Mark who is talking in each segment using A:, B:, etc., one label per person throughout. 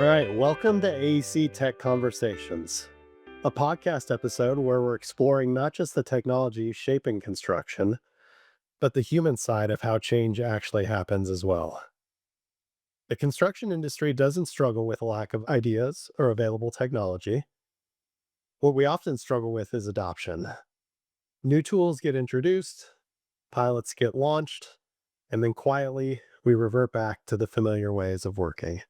A: All right, welcome to AEC Tech Conversations, a podcast episode where we're exploring not just the technology shaping construction, but the human side of how change actually happens as well. The construction industry doesn't struggle with a lack of ideas or available technology. What we often struggle with is adoption. New tools get introduced, pilots get launched, and then quietly we revert back to the familiar ways of working.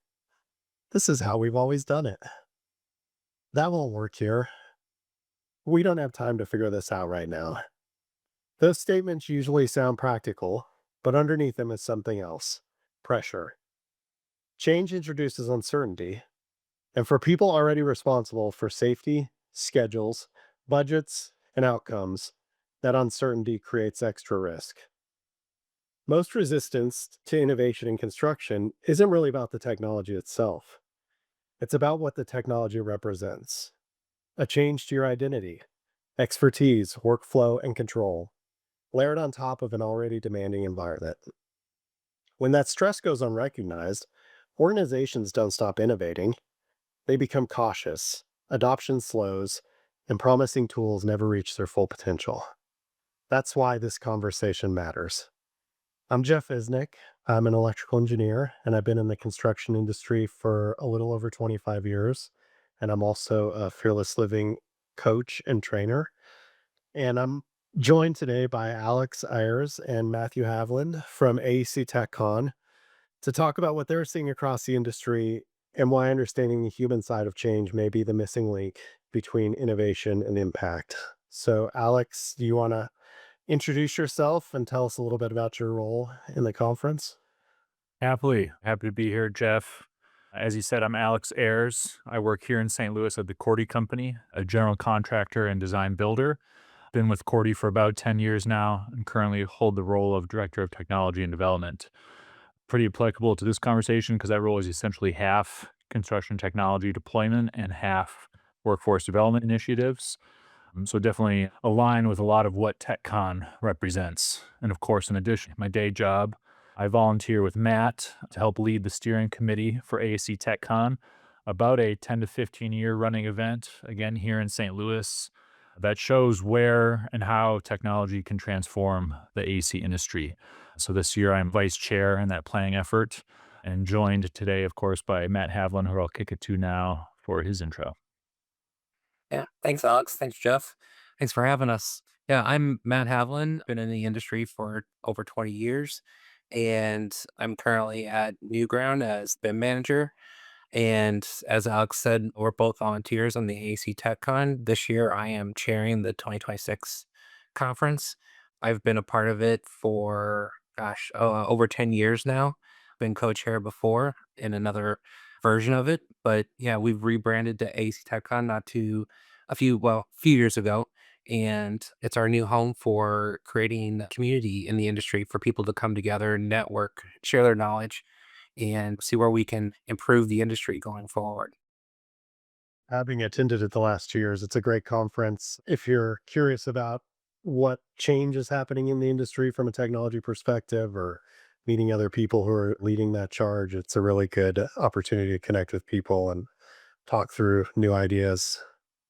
A: This is how we've always done it. That won't work here. We don't have time to figure this out right now. Those statements usually sound practical, but underneath them is something else: pressure. Change introduces uncertainty, and for people already responsible for safety, schedules, budgets, and outcomes, that uncertainty creates extra risk. Most resistance to innovation in construction isn't really about the technology itself. It's about what the technology represents: a change to your identity, expertise, workflow, and control, layered on top of an already demanding environment. When that stress goes unrecognized, organizations don't stop innovating, they become cautious, adoption slows, and promising tools never reach their full potential. That's why this conversation matters. I'm Jeff Visnic. I'm an electrical engineer, and I've been in the construction industry for a little over 25 years. And I'm also a fearless living coach and trainer. And I'm joined today by Alex Ayers and Matthew Halveland from AEC TechCon to talk about what they're seeing across the industry and why understanding the human side of change may be the missing link between innovation and impact. So, Alex, do you want to introduce yourself and tell us a little bit about your role in the conference?
B: Happily. Happy to be here, Jeff. As you said, I'm Alex Ayers. I work here in St. Louis at the Cordy Company, a general contractor and design builder. Been with Cordy for about 10 years now and currently hold the role of Director of Technology and Development. Pretty applicable to this conversation because that role is essentially half construction technology deployment and half workforce development initiatives. So definitely align with a lot of what TechCon represents. And of course, in addition, my day job, I volunteer with Matt to help lead the steering committee for AEC TechCon, about a 10 to 15 year running event, again, here in St. Louis, that shows where and how technology can transform the AEC industry. So this year, I'm vice chair in that planning effort and joined today, of course, by Matt Havlin, who I'll kick it to now for his intro.
C: Yeah. Thanks, Alex. Thanks, Jeff. Thanks for having us. Yeah, I'm Matt Havlin. Been in the industry for over 20 years, and I'm currently at Newground as BIM manager. And as Alex said, we're both volunteers on the AC TechCon. This year, I am chairing the 2026 conference. I've been a part of it for, over 10 years now. Been co-chair before in another version of it. But yeah, we've rebranded to AC TechCon not too few years ago. And it's our new home for creating community in the industry for people to come together, network, share their knowledge, and see where we can improve the industry going forward.
A: Having attended it the last 2 years, it's a great conference. If you're curious about what change is happening in the industry from a technology perspective or meeting other people who are leading that charge, it's a really good opportunity to connect with people and talk through new ideas.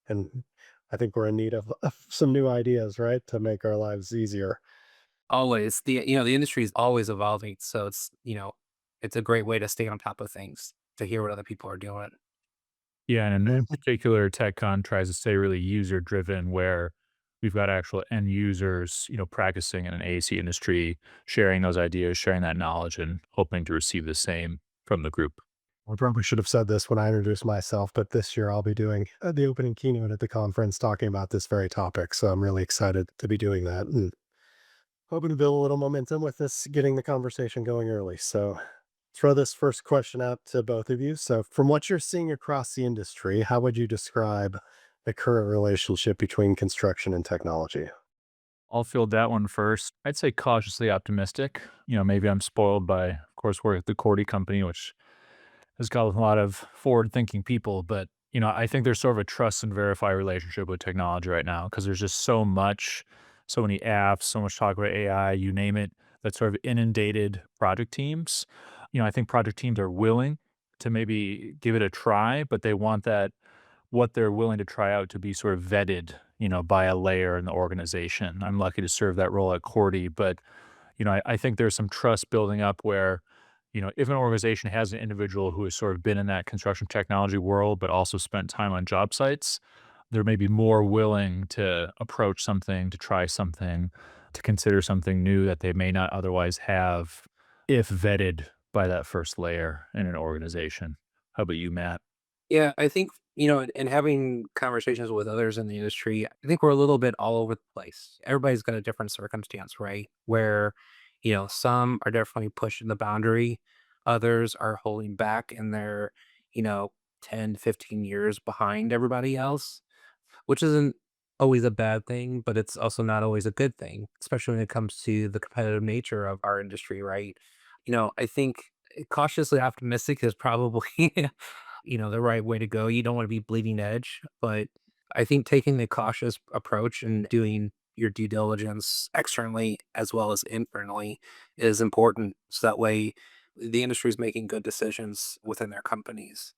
A: And I think we're in need of some new ideas, right, to make our lives easier.
C: Always the industry is always evolving, so it's a great way to stay on top of things, to hear what other people are doing.
B: Yeah, and in particular, TechCon tries to stay really user driven, where we've got actual end users, practicing in an AEC industry, sharing those ideas, sharing that knowledge, and hoping to receive the same from the group.
A: I probably should have said this when I introduced myself, but this year I'll be doing the opening keynote at the conference talking about this very topic. So I'm really excited to be doing that and hoping to build a little momentum with this, getting the conversation going early. So throw this first question out to both of you. So, from what you're seeing across the industry, how would you describe the current relationship between construction and technology?
B: I'll field that one first. I'd say cautiously optimistic. Maybe I'm spoiled by, of course, we're at the Cordy company, which has got a lot of forward thinking people. But, I think there's sort of a trust and verify relationship with technology right now because there's just so much, so many apps, so much talk about AI, you name it, that sort of inundated project teams. I think project teams are willing to maybe give it a try, but they want that what they're willing to try out to be sort of vetted, by a layer in the organization. I'm lucky to serve that role at Cordy, but I think there's some trust building up where, if an organization has an individual who has sort of been in that construction technology world, but also spent time on job sites, they're maybe more willing to approach something, to try something, to consider something new that they may not otherwise have if vetted by that first layer in an organization. How about you, Matt?
C: Yeah, I think, in having conversations with others in the industry, I think we're a little bit all over the place. Everybody's got a different circumstance, right? Where, some are definitely pushing the boundary, others are holding back and they're, you know, 10, 15 years behind everybody else, which isn't always a bad thing, but it's also not always a good thing, especially when it comes to the competitive nature of our industry, right? I think cautiously optimistic is probably, the right way to go. You don't want to be bleeding edge, but I think taking the cautious approach and doing your due diligence externally as well as internally is important. So that way the industry is making good decisions within their companies.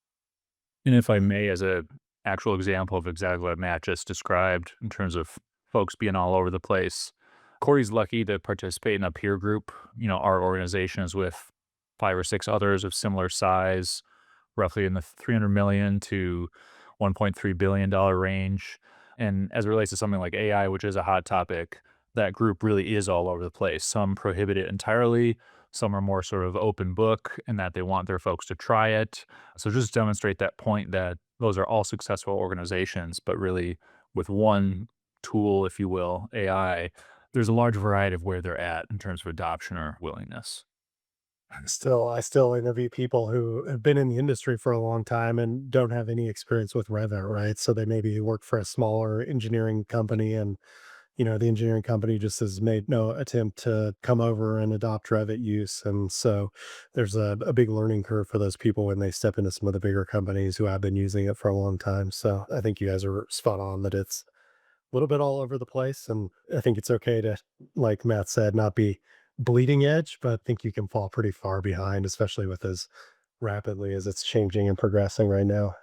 B: And if I may, as a actual example of exactly what Matt just described in terms of folks being all over the place, Corey's lucky to participate in a peer group. Our organization is with 5 or 6 others of similar size, roughly in the 300 million to $1.3 billion range. And as it relates to something like AI, which is a hot topic, that group really is all over the place. Some prohibit it entirely. Some are more sort of open book in that they want their folks to try it. So just demonstrate that point that those are all successful organizations, but really with one tool, if you will, AI, there's a large variety of where they're at in terms of adoption or willingness.
A: I still interview people who have been in the industry for a long time and don't have any experience with Revit, right? So they maybe work for a smaller engineering company and the engineering company just has made no attempt to come over and adopt Revit use. And so there's a big learning curve for those people when they step into some of the bigger companies who have been using it for a long time. So I think you guys are spot on that it's a little bit all over the place. And I think it's okay to, like Matt said, not be bleeding edge, but I think you can fall pretty far behind, especially with as rapidly as it's changing and progressing right now.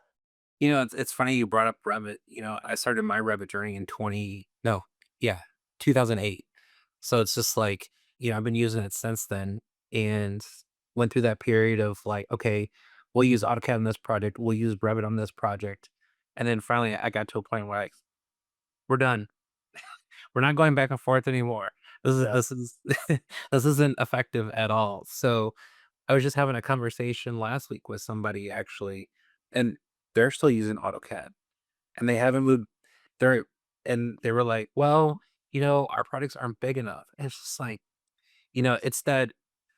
C: It's funny you brought up Revit. I started my Revit journey in 20, no, yeah, 2008. So it's just like, I've been using it since then and went through that period of like, okay, we'll use AutoCAD on this project, we'll use Revit on this project. And then finally I got to a point where like, we're done. We're not going back and forth anymore.
A: Yeah.
C: This is this isn't effective at all. So I was just having a conversation last week with somebody actually, and they're still using AutoCAD and they haven't moved there. And they were like, well, our products aren't big enough. And it's just like, it's that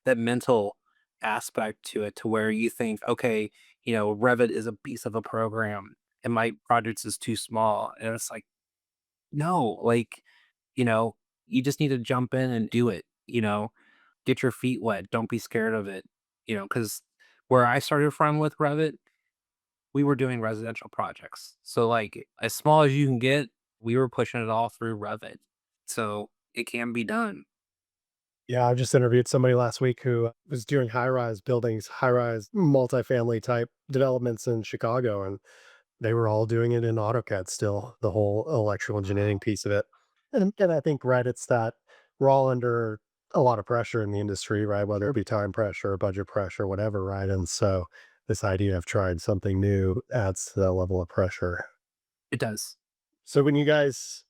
C: mental aspect to it to where you think, okay, Revit is a piece of a program and my project is too small. And it's like, no, like, you know, you just need to jump in and do it, get your feet wet. Don't be scared of it, because where I started from with Revit, we were doing residential projects. So, like, as small as you can get, we were pushing it all through Revit. So it can be done.
A: Yeah, I just interviewed somebody last week who was doing high-rise buildings, high-rise multifamily type developments in Chicago, and they were all doing it in AutoCAD still, the whole electrical engineering piece of it. And I think, right, it's that we're all under a lot of pressure in the industry, right? Whether it be time pressure, budget pressure, whatever, right? And so this idea of trying something new adds to that level of pressure.
C: It does.
A: So when you guys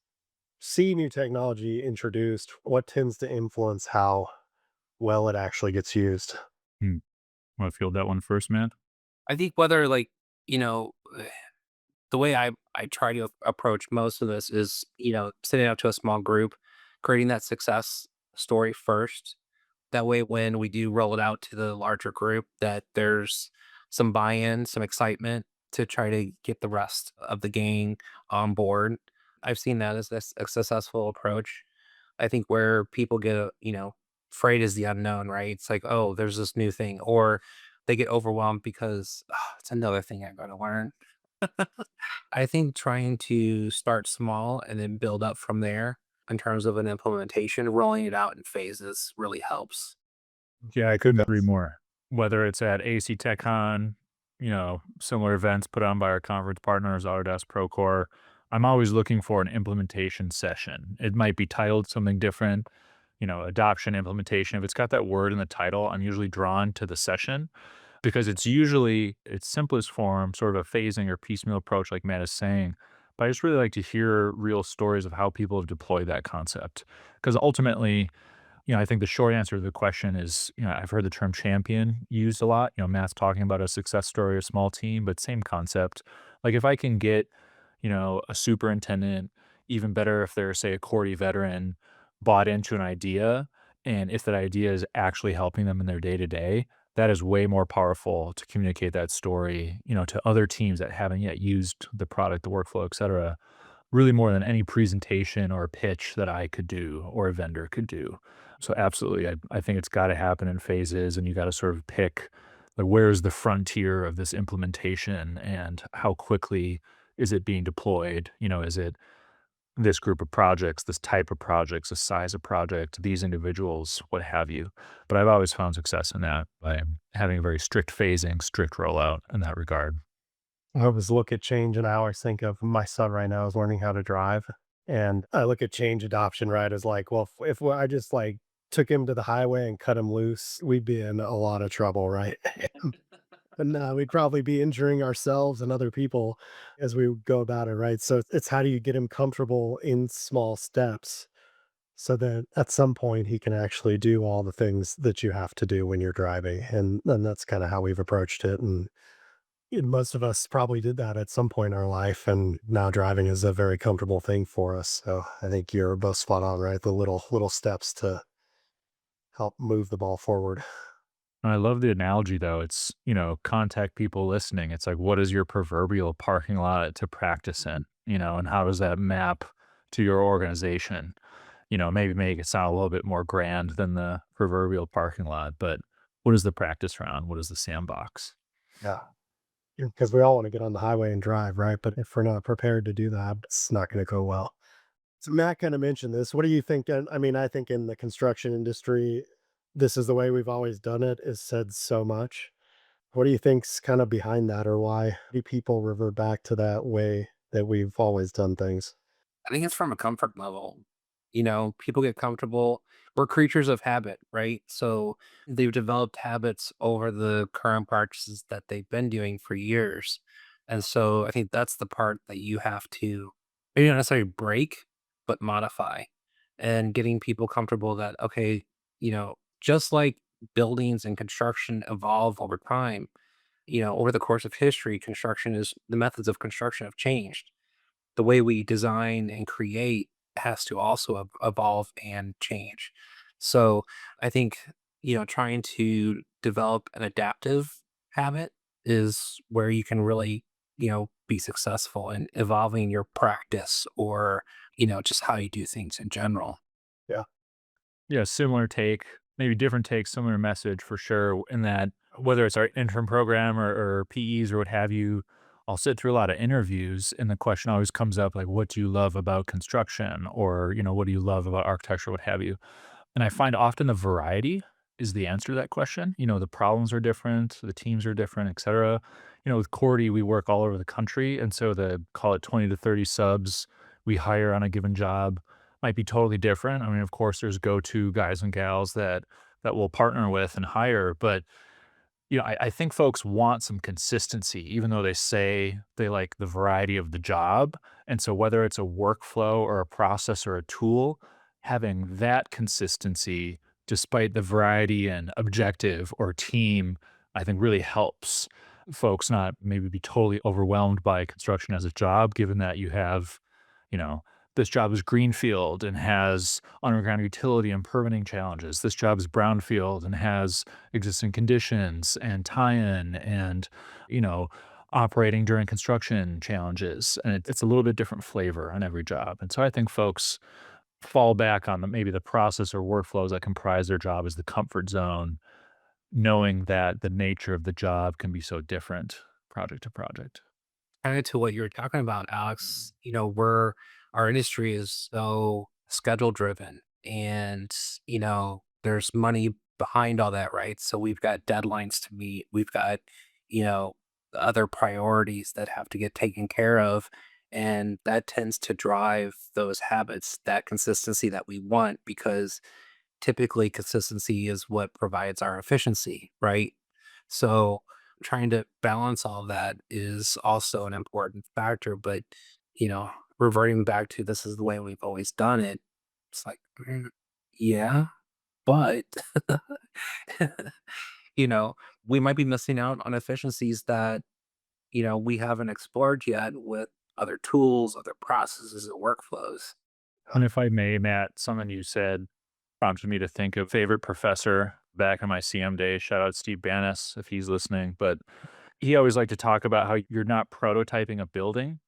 A: see new technology introduced, what tends to influence how well it actually gets used?
B: Hmm. Want to field that one first, man?
C: I think whether like, you know, the way I try to approach most of this is, sitting out to a small group, creating that success story first. That way, when we do roll it out to the larger group, that there's some buy-in, some excitement to try to get the rest of the gang on board. I've seen that as a successful approach. I think where people get, afraid is the unknown, right? It's like, oh, there's this new thing, or they get overwhelmed because it's another thing I got to learn. I think trying to start small and then build up from there in terms of an implementation, rolling it out in phases really helps.
B: Yeah, I couldn't agree
A: Yes.
B: more. Whether it's at AEC TechCon, similar events put on by our conference partners, Autodesk, Procore, I'm always looking for an implementation session. It might be titled something different, adoption, implementation. If it's got that word in the title, I'm usually drawn to the session because it's usually its simplest form, sort of a phasing or piecemeal approach, like Matt is saying. But I just really like to hear real stories of how people have deployed that concept. Because ultimately, I think the short answer to the question is, I've heard the term champion used a lot. Matt's talking about a success story, a small team, but same concept. Like if I can get, a superintendent, even better if they're, say, a Cordy veteran, bought into an idea, and if that idea is actually helping them in their day to day, that is way more powerful to communicate that story, to other teams that haven't yet used the product, the workflow, et cetera, really more than any presentation or pitch that I could do or a vendor could do. So absolutely, I think it's got to happen in phases, and you got to sort of pick like where's the frontier of this implementation and how quickly is it being deployed? Is it this group of projects, this type of projects, the size of project, these individuals, what have you. But I've always found success in that by having a very strict phasing, strict rollout in that regard.
A: I always look at change and I always think of my son right now is learning how to drive. And I look at change adoption, right, as like, well, if I just like took him to the highway and cut him loose, we'd be in a lot of trouble, right? And we'd probably be injuring ourselves and other people as we go about it, right? So it's how do you get him comfortable in small steps so that at some point he can actually do all the things that you have to do when you're driving. And that's kind of how we've approached it. And most of us probably did that at some point in our life, and now driving is a very comfortable thing for us. So I think you're both spot on, right? The little steps to help move the ball forward.
B: And I love the analogy though. It's, contact people listening. It's like, what is your proverbial parking lot to practice in, and how does that map to your organization? Maybe make it sound a little bit more grand than the proverbial parking lot, but what is the practice round? What is the sandbox?
A: Yeah. Because we all want to get on the highway and drive, right? But if we're not prepared to do that, it's not going to go well. So Matt kind of mentioned this. What do you think? I mean, I think in the construction industry, this is the way we've always done it, is said so much. What do you think's kind of behind that, or why do people revert back to that way that we've always done things?
C: I think it's from a comfort level. People get comfortable. We're creatures of habit, right? So they've developed habits over the current practices that they've been doing for years. And so I think that's the part that you have to maybe not necessarily break, but modify and getting people comfortable that, okay, just like buildings and construction evolve over time, over the course of history, the methods of construction have changed. The way we design and create has to also evolve and change. So I think, trying to develop an adaptive habit is where you can really, be successful in evolving your practice or, just how you do things in general.
A: Yeah.
B: Yeah, similar take, maybe different take, similar message for sure. In that, whether it's our intern program or PEs or what have you, I'll sit through a lot of interviews, and the question always comes up like, "What do you love about construction?" Or "What do you love about architecture?" What have you. And I find often the variety is the answer to that question. The problems are different, the teams are different, et cetera. With Cordy, we work all over the country. And so the call it 20 to 30 subs we hire on a given job might be totally different. I mean, of course, there's go-to guys and gals that we'll partner with and hire, but I think folks want some consistency, even though they say they like the variety of the job. And so whether it's a workflow or a process or a tool, having that consistency, despite the variety and objective or team, I think really helps folks not maybe be totally overwhelmed by construction as a job, given that you have, you know, this job is greenfield and has underground utility and permitting challenges. This job is brownfield and has existing conditions and tie-in and, you know, operating during construction challenges. And it's a little bit different flavor on every job. And so I think folks fall back on maybe the process or workflows that comprise their job as the comfort zone, knowing that the nature of the job can be so different project to project.
C: Kind of to what you were talking about, Alex, our industry is so schedule driven and, there's money behind all that, right? So we've got deadlines to meet. We've got, you know, other priorities that have to get taken care of. And that tends to drive those habits, that consistency that we want, because typically consistency is what provides our efficiency, right? So trying to balance all that is also an important factor. But, you know, reverting back to this is the way we've always done it, it's like, yeah, but, you know, we might be missing out on efficiencies that, we haven't explored yet with other tools, other processes, and workflows.
B: And if I may, Matt, something you said prompted me to think of favorite professor back in my CM days. Shout out Steve Bannis if he's listening. But he always liked to talk about how you're not prototyping a building.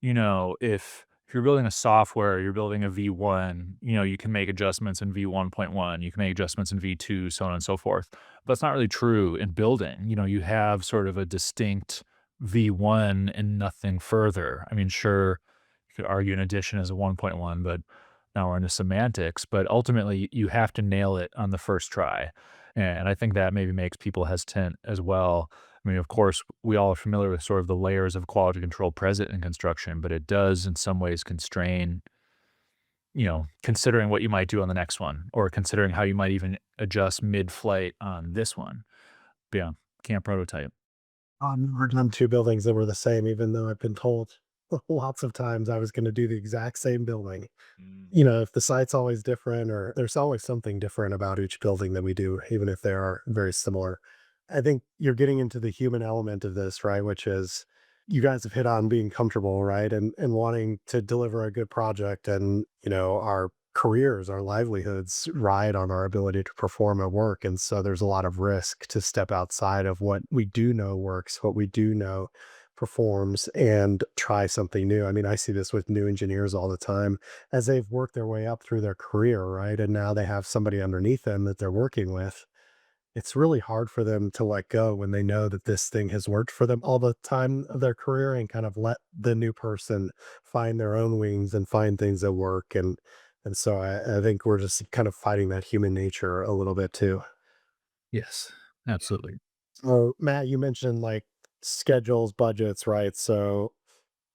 B: If you're building a software, you're building a V1, you can make adjustments in V1.1, you can make adjustments in V2, so on and so forth. But it's not really true in building. You have sort of a distinct V1 and nothing further. I mean, sure, you could argue an addition is a 1.1, but now we're into semantics. But ultimately, you have to nail it on the first try. And I think that maybe makes people hesitant as well. I mean, of course, we all are familiar with sort of the layers of quality control present in construction, but it does in some ways constrain, considering what you might do on the next one or considering how you might even adjust mid-flight on this one. But yeah, can't prototype.
A: I've never done two buildings that were the same, even though I've been told lots of times I was going to do the exact same building.
B: Mm.
A: If the site's always different or there's always something different about each building that we do, even if they are very similar. I think you're getting into the human element of this, right? Which is you guys have hit on being comfortable, right? And wanting to deliver a good project and, our careers, our livelihoods ride on our ability to perform at work. And so there's a lot of risk to step outside of what we do know works, what we do know performs and try something new. I mean, I see this with new engineers all the time as they've worked their way up through their career, right? And now they have somebody underneath them that they're working with. It's really hard for them to let go when they know that this thing has worked for them all the time of their career and kind of let the new person find their own wings and find things that work. And so I think we're just kind of fighting that human nature a little bit too.
B: Yes, absolutely.
A: So Matt, you mentioned like schedules, budgets, right? So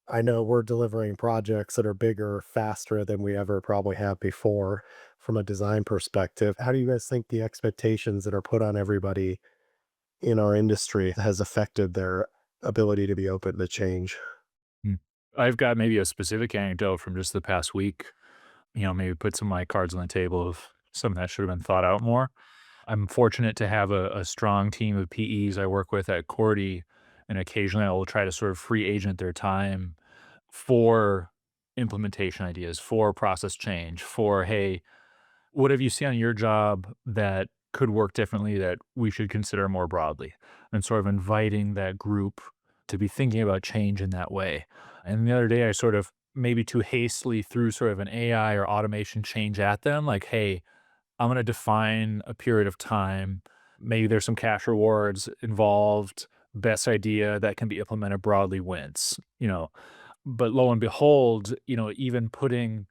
A: I know we're delivering projects that are bigger, faster than we ever probably have before from a design perspective. How do you guys think the expectations that are put on everybody in our industry has affected their ability to be open to change?
B: Hmm. I've got maybe a specific anecdote from just the past week, maybe put some of my cards on the table of something that should have been thought out more. I'm fortunate to have a strong team of PEs I work with at Cordy, and occasionally I will try to sort of free agent their time for implementation ideas, for process change, for, hey, what have you seen on your job that could work differently that we should consider more broadly? And sort of inviting that group to be thinking about change in that way. And the other day, I sort of maybe too hastily threw sort of an AI or automation change at them, like, hey, I'm going to define a period of time. Maybe there's some cash rewards involved. Best idea that can be implemented broadly wins. But lo and behold, even putting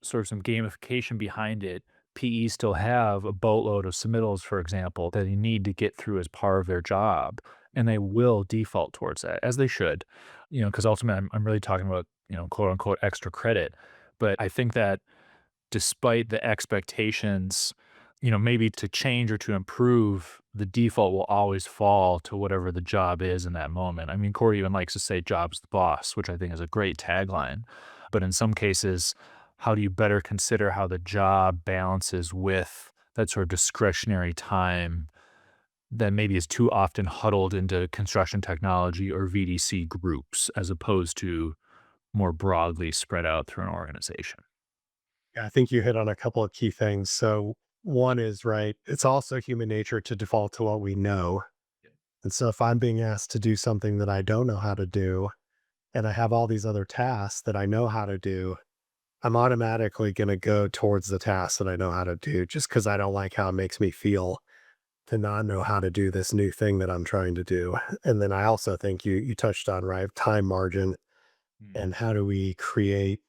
B: sort of some gamification behind it, PEs still have a boatload of submittals, for example, that they need to get through as part of their job. And they will default towards that, as they should, because ultimately I'm really talking about, quote unquote, extra credit. But I think that despite the expectations, maybe to change or to improve, the default will always fall to whatever the job is in that moment. I mean, Corey even likes to say job's the boss, which I think is a great tagline. But in some cases, how do you better consider how the job balances with that sort of discretionary time that maybe is too often huddled into construction technology or VDC groups as opposed to more broadly spread out through an organization?
A: Yeah, I think you hit on a couple of key things. So, one is right, it's also human nature to default to what we know. And so, if I'm being asked to do something that I don't know how to do, and I have all these other tasks that I know how to do, I'm automatically going to go towards the task that I know how to do just because I don't like how it makes me feel to not know how to do this new thing that I'm trying to do. And then I also think you touched on right time margin
B: Mm.
A: and how do we create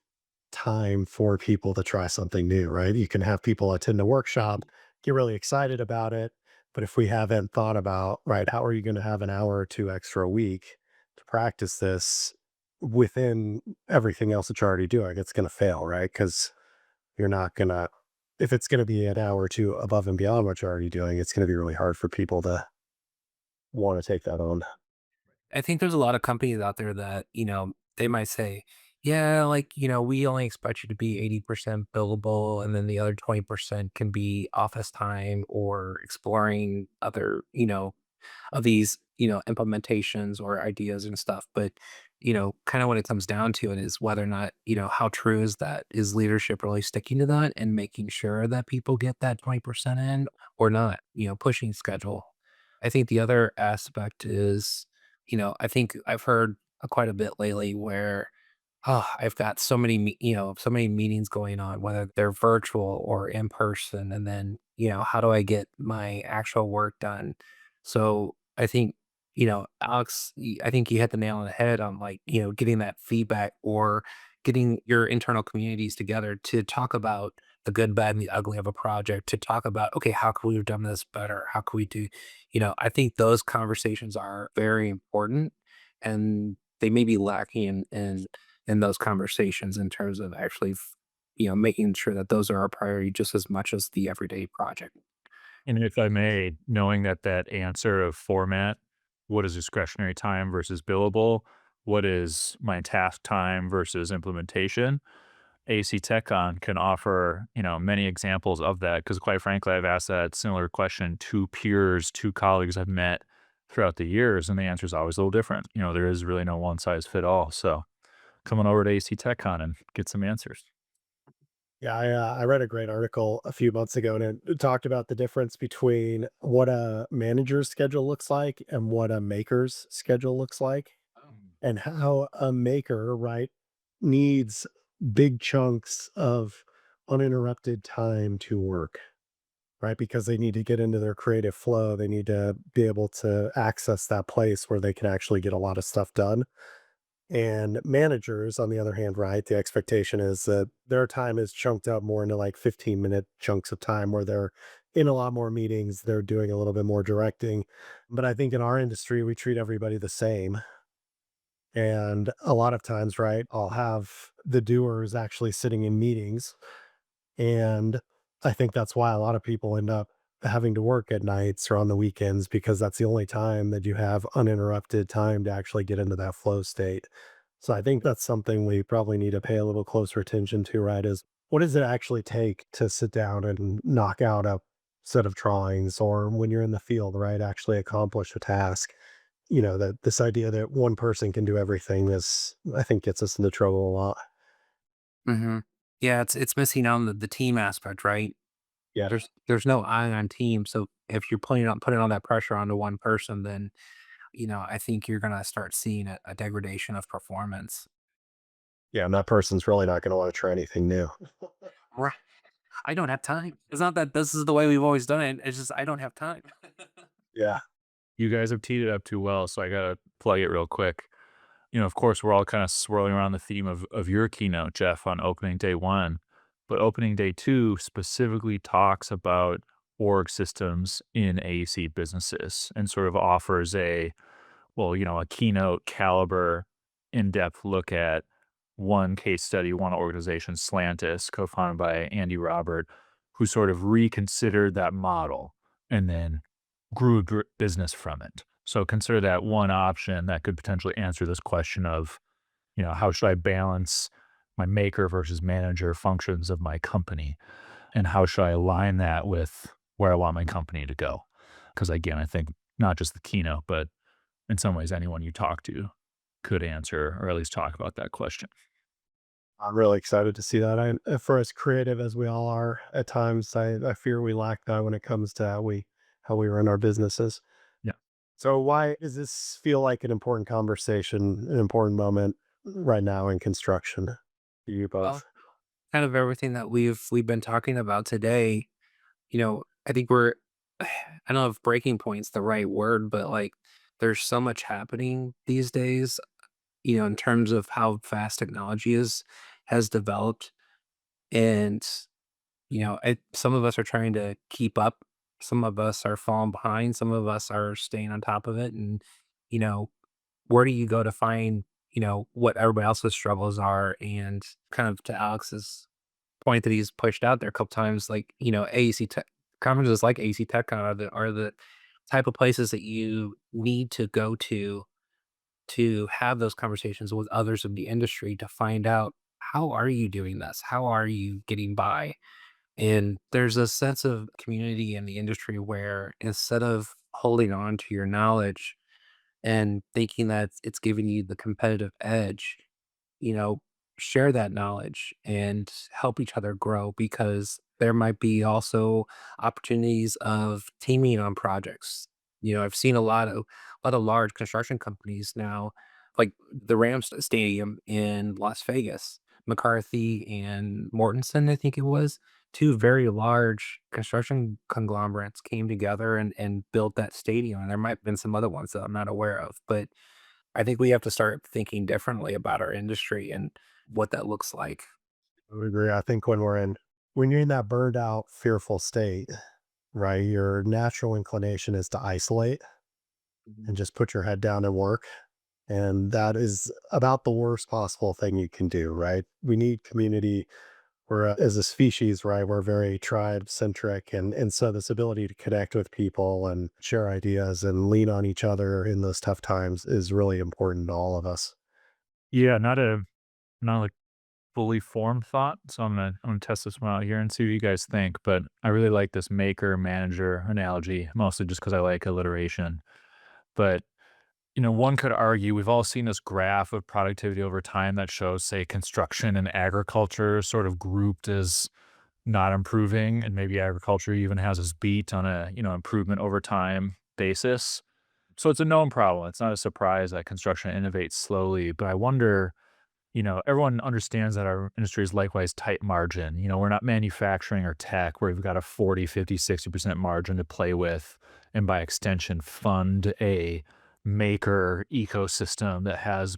A: time for people to try something new, right? You can have people attend a workshop, get really excited about it, But if we haven't thought about, right, how are you going to have an hour or two extra a week to practice this within everything else that you're already doing, it's going to fail, right? Because you're not going to, if it's going to be an hour or two above and beyond what you're already doing, it's going to be really hard for people to want to take that on.
C: I think there's a lot of companies out there that, they might say, yeah, like, we only expect you to be 80% billable, and then the other 20% can be office time or exploring other, of these, implementations or ideas and stuff. But, kind of when it comes down to it is whether or not, how true is that? Is leadership really sticking to that and making sure that people get that 20% in or not, pushing schedule? I think the other aspect is, I think I've heard quite a bit lately where, oh, I've got so many, so many meetings going on, whether they're virtual or in person. And then, how do I get my actual work done? So I think, Alex, I think you hit the nail on the head on like, getting that feedback or getting your internal communities together to talk about the good, bad, and the ugly of a project, to talk about, okay, how could we have done this better? How could we do, I think those conversations are very important, and they may be lacking in those conversations in terms of actually, making sure that those are our priority just as much as the everyday project.
B: And if I may, knowing that that answer of format, what is discretionary time versus billable? What is my task time versus implementation? AEC TechCon can offer, many examples of that because quite frankly, I've asked that similar question to peers, to colleagues I've met throughout the years, and the answer is always a little different. There is really no one size fit all. So come on over to AEC TechCon and get some answers.
A: Yeah, I read a great article a few months ago, and it talked about the difference between what a manager's schedule looks like and what a maker's schedule looks like, and how a maker, right, needs big chunks of uninterrupted time to work, right? Because they need to get into their creative flow. They need to be able to access that place where they can actually get a lot of stuff done. And managers, on the other hand, right, the expectation is that their time is chunked up more into like 15-minute chunks of time where they're in a lot more meetings, they're doing a little bit more directing. But I think in our industry, we treat everybody the same. And a lot of times, right, I'll have the doers actually sitting in meetings. And I think that's why a lot of people end up having to work at nights or on the weekends because that's the only time that you have uninterrupted time to actually get into that flow state. So I think that's something we probably need to pay a little closer attention to, right? Is what does it actually take to sit down and knock out a set of drawings or when you're in the field, right? Actually accomplish a task. That this idea that one person can do everything is, I think, gets us into trouble a lot.
C: Hmm. Yeah, it's missing on the team aspect, right?
A: Yeah.
C: There's no I on team. So if you're putting all that pressure onto one person, then I think you're gonna start seeing a degradation of performance.
A: Yeah. And that person's really not going to want to try anything new.
C: Right. I don't have time. It's not that this is the way we've always done it. It's just I don't have time.
A: Yeah.
B: You guys have teed it up too well, so I gotta plug it real quick. Of course, we're all kind of swirling around the theme of your keynote, Jeff, on opening day one, but opening day two specifically talks about org systems in AEC businesses and sort of offers a keynote caliber, in-depth look at one case study, one organization, Slantis, co-founded by Andy Robert, who sort of reconsidered that model and then grew a business from it. So consider that one option that could potentially answer this question of, how should I balance my maker versus manager functions of my company? And how should I align that with where I want my company to go? Because again, I think not just the keynote, but in some ways, anyone you talk to could answer or at least talk about that question.
A: I'm really excited to see that. For as creative as we all are at times, I fear we lack that when it comes to how we run our businesses.
B: Yeah.
A: So why does this feel like an important conversation, an important moment right now in construction to you
C: Well,
A: both?
C: kind of everything that we've been talking about today, I think I don't know if breaking point's the right word, but like there's so much happening these days, in terms of how fast technology has developed. And some of us are trying to keep up. Some of us are falling behind, some of us are staying on top of it. And, you know, where do you go to find, what everybody else's struggles are? And kind of to Alex's point that he's pushed out there a couple times, like, AEC Tech conferences like AEC TechCon are the type of places that you need to go to have those conversations with others in the industry to find out, how are you doing this? How are you getting by? And there's a sense of community in the industry where instead of holding on to your knowledge and thinking that it's giving you the competitive edge, you know, share that knowledge and help each other grow, because there might be also opportunities of teaming on projects. I've seen a lot of large construction companies now, like the Rams stadium in Las Vegas, McCarthy and Mortensen, I think it was. Two very large construction conglomerates came together and built that stadium. And there might have been some other ones that I'm not aware of, but I think we have to start thinking differently about our industry and what that looks like.
A: I would agree. I think when you're in that burned out, fearful state, right, your natural inclination is to isolate
C: Mhm.
A: and just put your head down and work. And that is about the worst possible thing you can do, right? We need community. As a species, right, we're very tribe centric. And so this ability to connect with people and share ideas and lean on each other in those tough times is really important to all of us.
B: Yeah, not like fully formed thought. So I'm gonna test this one out here and see what you guys think. But I really like this maker manager analogy, mostly just because I like alliteration. But one could argue we've all seen this graph of productivity over time that shows, say, construction and agriculture sort of grouped as not improving, and maybe agriculture even has us beat on a improvement over time basis. So it's a known problem. It's not a surprise that construction innovates slowly, but I wonder, everyone understands that our industry is likewise tight margin. We're not manufacturing or tech where we've got a 40, 50, 60% margin to play with, and by extension, fund a maker ecosystem that has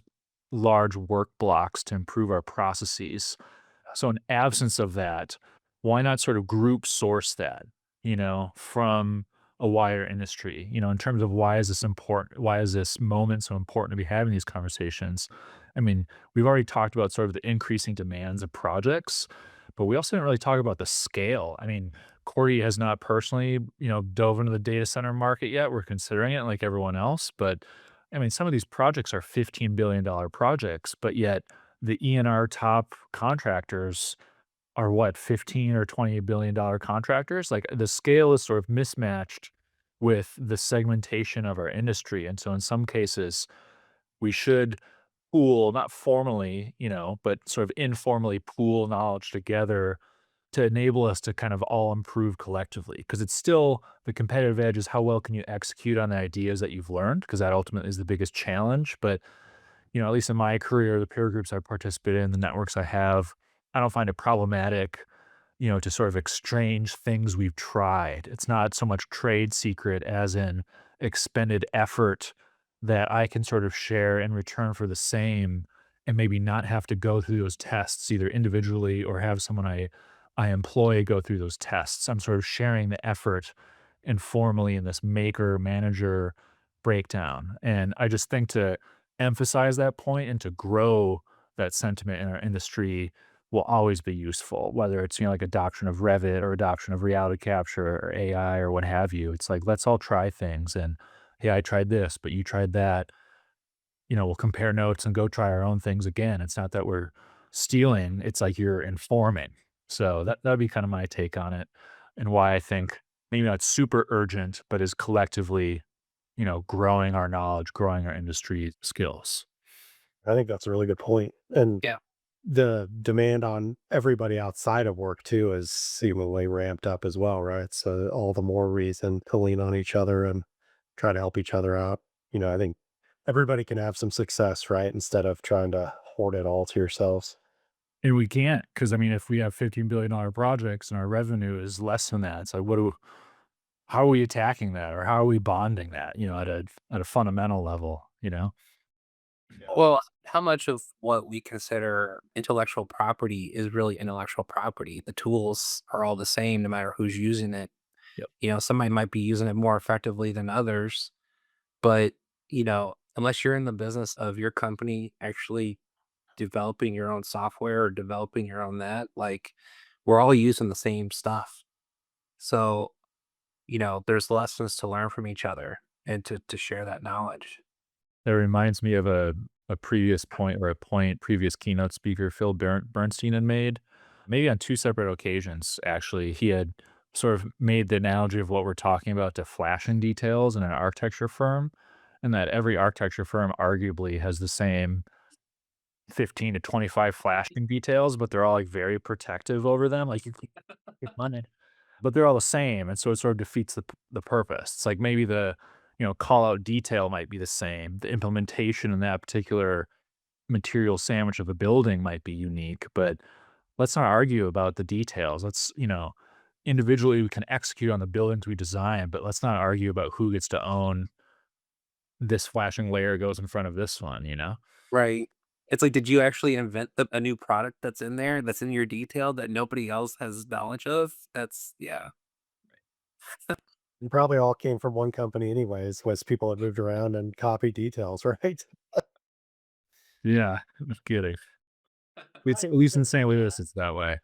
B: large work blocks to improve our processes. So in absence of that, why not sort of group source that, from a wider industry, in terms of why is this important? Why is this moment so important to be having these conversations? I mean, we've already talked about sort of the increasing demands of projects, but we also didn't really talk about the scale. I mean, Corey has not personally, dove into the data center market yet. We're considering it like everyone else, but I mean, some of these projects are $15 billion projects, but yet the ENR top contractors are what, 15 or $20 billion contractors? Like the scale is sort of mismatched with the segmentation of our industry. And so in some cases, we should pool, not formally, but sort of informally pool knowledge together to enable us to kind of all improve collectively. Because it's still the competitive edge is how well can you execute on the ideas that you've learned, because that ultimately is the biggest challenge. But at least in my career, the peer groups I participate in, the networks I have, I don't find it problematic, to sort of exchange things we've tried. It's not so much trade secret as in expended effort that I can sort of share in return for the same, and maybe not have to go through those tests either individually or have someone I employ go through those tests. I'm sort of sharing the effort informally in this maker manager breakdown. And I just think to emphasize that point and to grow that sentiment in our industry will always be useful, whether it's, like adoption of Revit or adoption of reality capture or AI or what have you. It's like, let's all try things. And hey, I tried this, but you tried that. We'll compare notes and go try our own things again. It's not that we're stealing, it's like you're informing. So that'd be kind of my take on it, and why I think maybe not super urgent, but is collectively, growing our knowledge, growing our industry skills.
A: I think that's a really good point. And
C: Yeah.
A: the demand on everybody outside of work too is seemingly ramped up as well, right? So all the more reason to lean on each other and try to help each other out. I think everybody can have some success, right? Instead of trying to hoard it all to yourselves.
B: And we can't, because I mean, if we have $15 billion projects and our revenue is less than that, it's like, how are we attacking that, or how are we bonding that, at a fundamental level, you know?
C: Well, how much of what we consider intellectual property is really intellectual property? The tools are all the same no matter who's using it.
B: Yep.
C: Somebody might be using it more effectively than others, but, unless you're in the business of your company actually developing your own software or developing your own that, like, we're all using the same stuff. So, there's lessons to learn from each other and to share that knowledge.
B: That reminds me of a previous point or a point previous keynote speaker Phil Bernstein had made, maybe on 2 separate occasions, actually. He had sort of made the analogy of what we're talking about to flashing details in an architecture firm, and that every architecture firm arguably has the same 15 to 25 flashing details, but they're all, like, very protective over them, like, "You keep money." But they're all the same, and so it sort of defeats the purpose. It's like maybe the call out detail might be the same. The implementation in that particular material sandwich of a building might be unique, but let's not argue about the details. Individually we can execute on the buildings we design, but let's not argue about who gets to own this flashing layer goes in front of this one?
C: Right. It's like, did you actually invent a new product that's in there, that's in your detail that nobody else has knowledge of? That's yeah.
A: And probably all came from one company anyways, was people had moved around and copied details, right?
B: Yeah, no kidding. It's at least in St. Louis, it's that way.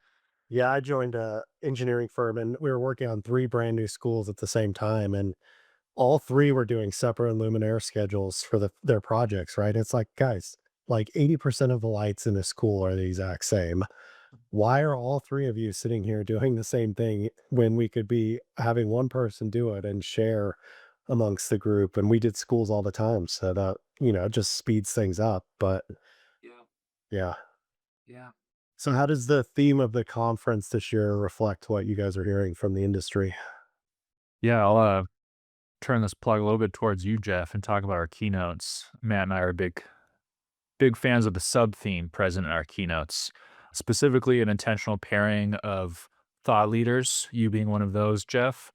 A: Yeah, I joined a engineering firm and we were working on 3 brand new schools at the same time, and all 3 were doing separate luminaire schedules for their projects, right? It's like, guys, like 80% of the lights in a school are the exact same. Why are all 3 of you sitting here doing the same thing when we could be having one person do it and share amongst the group? And we did schools all the time, so that, it just speeds things up. But
C: Yeah.
A: yeah.
C: Yeah.
A: So how does the theme of the conference this year reflect what you guys are hearing from the industry?
B: Yeah, I'll turn this plug a little bit towards you, Jeff, and talk about our keynotes. Matt and I are big fans of the sub theme present in our keynotes, specifically an intentional pairing of thought leaders, you being one of those, Jeff,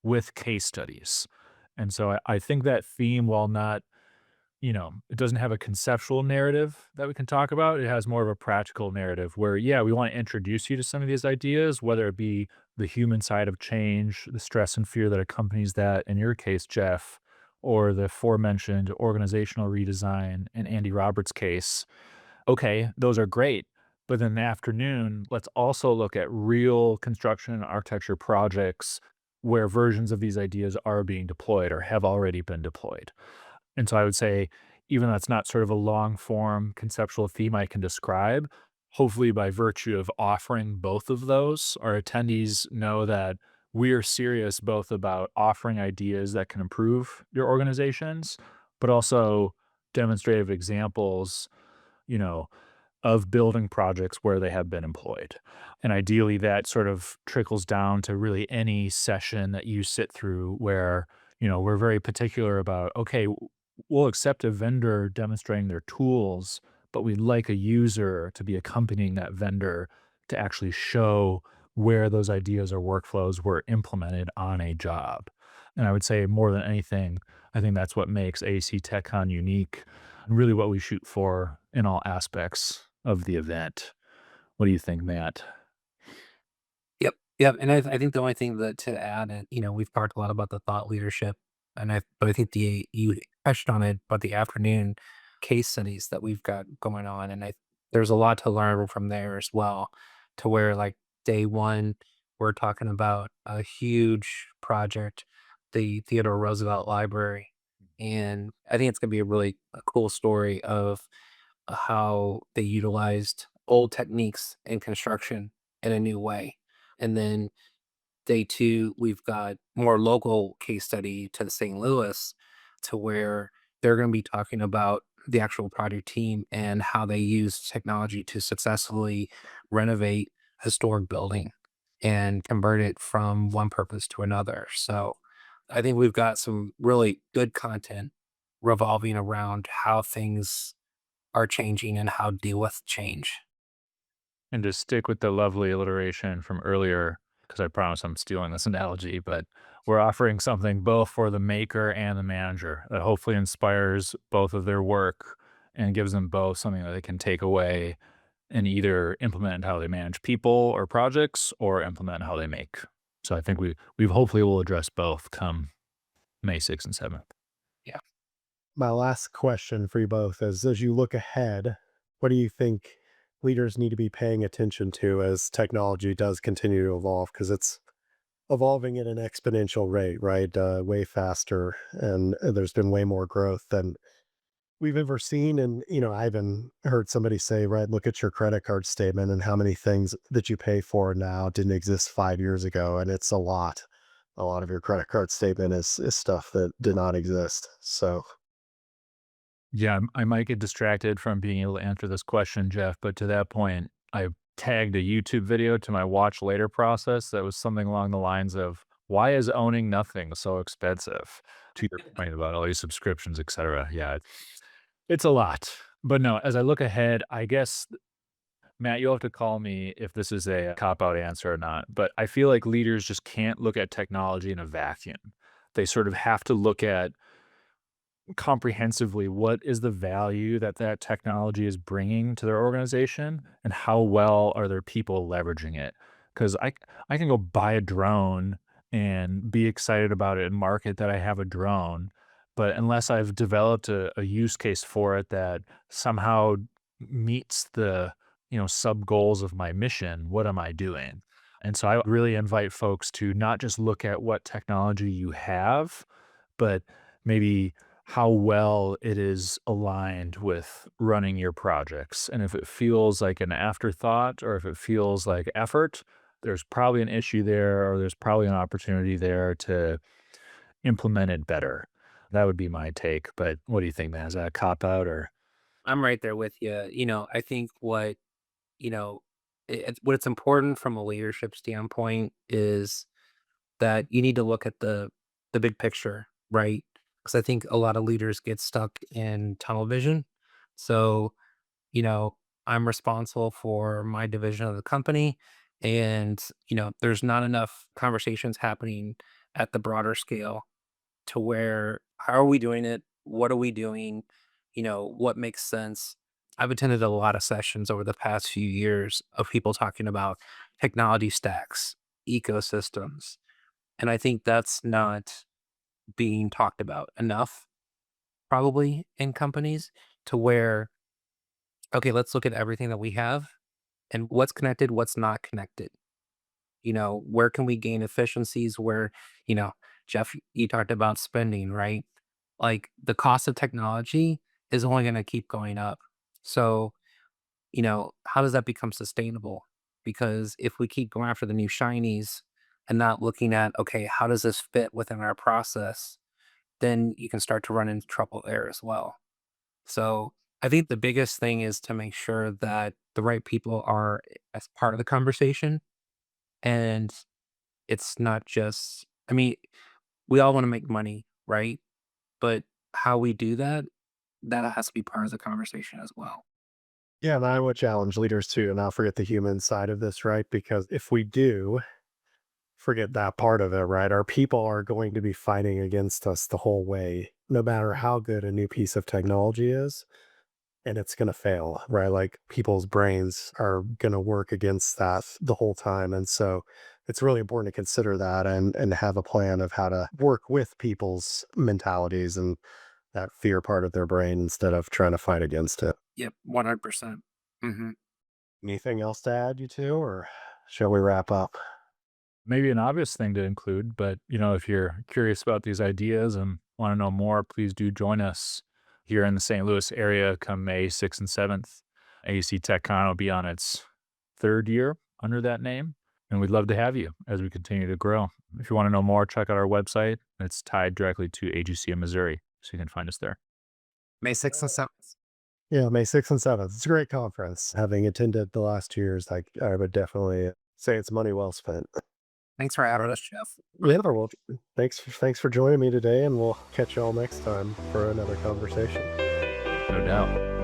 B: with case studies. And so I think that theme, while not, it doesn't have a conceptual narrative that we can talk about. It has more of a practical narrative where, yeah, we want to introduce you to some of these ideas, whether it be the human side of change, the stress and fear that accompanies that, in your case, Jeff, or the aforementioned organizational redesign in Andy Roberts' case. Okay, those are great. But then in the afternoon, let's also look at real construction and architecture projects where versions of these ideas are being deployed or have already been deployed. And so I would say, even though that's not sort of a long form conceptual theme I can describe, hopefully by virtue of offering both of those, our attendees know that we are serious both about offering ideas that can improve your organizations, but also demonstrative examples, you know, of building projects where they have been employed. And ideally, that sort of trickles down to really any session that you sit through where, we're very particular about, okay, we'll accept a vendor demonstrating their tools, but we'd like a user to be accompanying that vendor to actually show where those ideas or workflows were implemented on a job. And I would say more than anything, I think that's what makes AEC TechCon unique and really what we shoot for in all aspects of the event. What do you think, Matt?
C: Yep. Yep. And I think the only thing that to add, and we've talked a lot about the thought leadership, but I think you touched on it, but the afternoon case studies that we've got going on, and there's a lot to learn from there as well. To where like day one, we're talking about a huge project, the Theodore Roosevelt Library, and I think it's gonna be a really a cool story of how they utilized old techniques in construction in a new way. And then day two, we've got more local case study to the St. Louis to where they're going to be talking about the actual project team and how they use technology to successfully renovate a historic building and convert it from one purpose to another. So I think we've got some really good content revolving around how things are changing and how deal with change.
B: And to stick with the lovely alliteration from earlier, because I promise I'm stealing this analogy, but we're offering something both for the maker and the manager that hopefully inspires both of their work and gives them both something that they can take away and either implement how they manage people or projects or implement how they make. So I think we've hopefully will address both come May 6th and 7th.
C: Yeah.
A: My last question for you both is, as you look ahead, what do you think leaders need to be paying attention to as technology does continue to evolve? Because it's evolving at an exponential rate, right? Way faster, and there's been way more growth than we've ever seen. And, I even heard somebody say, right, look at your credit card statement and how many things that you pay for now didn't exist 5 years ago. And it's a lot. A lot of your credit card statement is stuff that did not exist. So,
B: Yeah, I might get distracted from being able to answer this question, Jeff, but to that point, I tagged a YouTube video to my watch later process that was something along the lines of, why is owning nothing so expensive? To your point about all these subscriptions, et cetera. Yeah, it's a lot. But no, as I look ahead, I guess, Matt, you'll have to call me if this is a cop out answer or not. But I feel like leaders just can't look at technology in a vacuum. They sort of have to look at comprehensively what is the value that that technology is bringing to their organization and how well are their people leveraging it. Because I can go buy a drone and be excited about it and market that I have a drone, but unless I've developed a use case for it that somehow meets the sub goals of my mission, what am I doing? And so I really invite folks to not just look at what technology you have, but maybe how well it is aligned with running your projects. And if it feels like an afterthought or if it feels like effort, there's probably an issue there or there's probably an opportunity there to implement it better. That would be my take. But what do you think, man? Is that a cop out or?
C: I'm right there with you. I think you know, what's important from a leadership standpoint is that you need to look at the big picture, right? Because I think a lot of leaders get stuck in tunnel vision. So, you know, I'm responsible for my division of the company, and there's not enough conversations happening at the broader scale to where how are we doing it? What are we doing? What makes sense? I've attended a lot of sessions over the past few years of people talking about technology stacks, ecosystems, and I think that's not being talked about enough, probably in companies, to where, okay, let's look at everything that we have and what's connected, what's not connected. Where can we gain efficiencies? Where, you know, Jeff, you talked about spending, right? Like the cost of technology is only going to keep going up. So, how does that become sustainable? Because if we keep going after the new shinies and not looking at, okay, how does this fit within our process? Then you can start to run into trouble there as well. So I think the biggest thing is to make sure that the right people are as part of the conversation. And it's not just, I mean, we all want to make money, right? But how we do that, that has to be part of the conversation as well.
A: yeah, and I would challenge leaders to not forget the human side of this, right? Because if we do forget that part of it, right, our people are going to be fighting against us the whole way, no matter how good a new piece of technology is. And it's going to fail, right? Like people's brains are going to work against that the whole time. And so it's really important to consider that and have a plan of how to work with people's mentalities and that fear part of their brain instead of trying to fight against it.
C: Yep, 100%. Hmm.
A: Anything else to add, you two, or shall we wrap up?
B: Maybe an obvious thing to include, but if you're curious about these ideas and want to know more, please do join us here in the St. Louis area come May 6th and 7th. AEC TechCon will be on its third year under that name, and we'd love to have you as we continue to grow. If you want to know more, check out our website. It's tied directly to AGC in Missouri, so you can find us there.
C: May 6th and 7th.
A: Yeah, May 6th and 7th. It's a great conference. Having attended the last 2 years, I would definitely say it's money well spent.
C: Thanks for having us, Jeff.
A: Yeah, well, thanks for joining me today, and we'll catch y'all next time for another conversation.
B: No doubt.